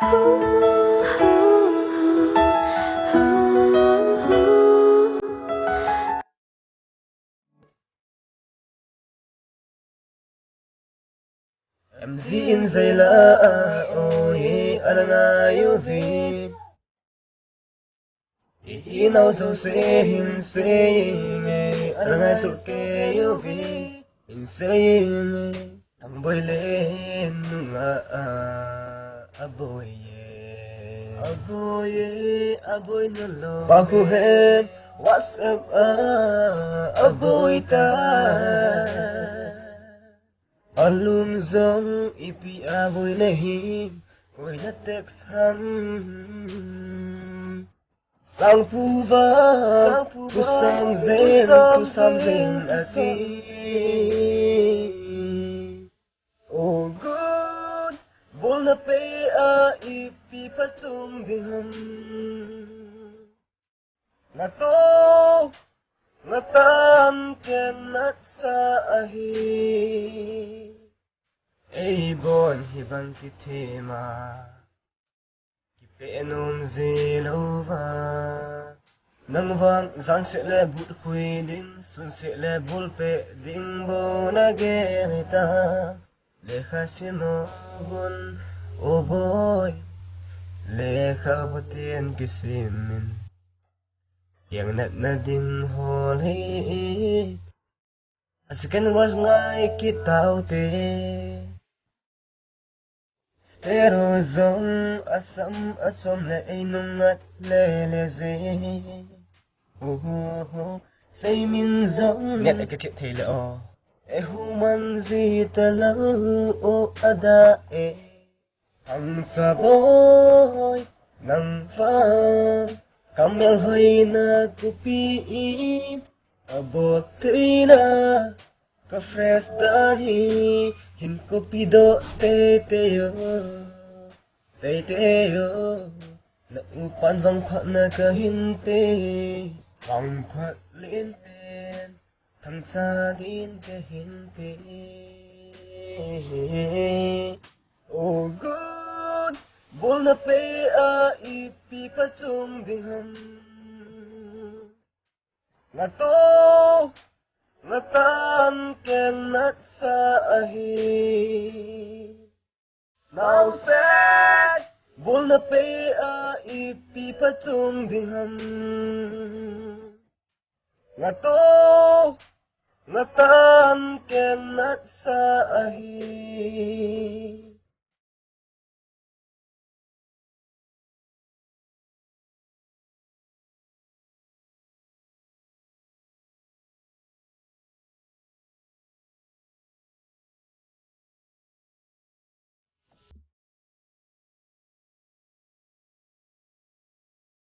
Em diễn dây lá ôi anh ngai Uvin ý nào dấu sẽ hình sẽ nghe anh ngai số kê Uvin hình sẽ nghe thằng bơi lên aboy nó lo bao khu hết WhatsApp aboy ta alum zong ipi aboy lehin oi na text ham sang puva tu sam zen asi oh good bol na pe a ipi patung ding ham na to ngatan kenat sa ahi ei bon hibang kitema kipenum zilova nang vang zan se le but khui din sun se le bul pe ding bo na gerita le khasimo gun oh boy le khabutien kisimin yang na ding holi asken was ngai kitau te pero zong asam asom le inungat le ze say min zong net cái chuyện thì lỡ human gì ta lâu o ada Thangcha boy nang vang kamel hoy na kupit abot tina ka fresh dani hin kupido te yo na upan vang phat na ka hin pe vang phat lin pen Thangcha din ka hin pe oh good bol na pe a ipi patung ding ham nga to ngatan ken nat sa ahi now said bol na pe a ipi patung ding ham nga to ngatan ken nat sa ahi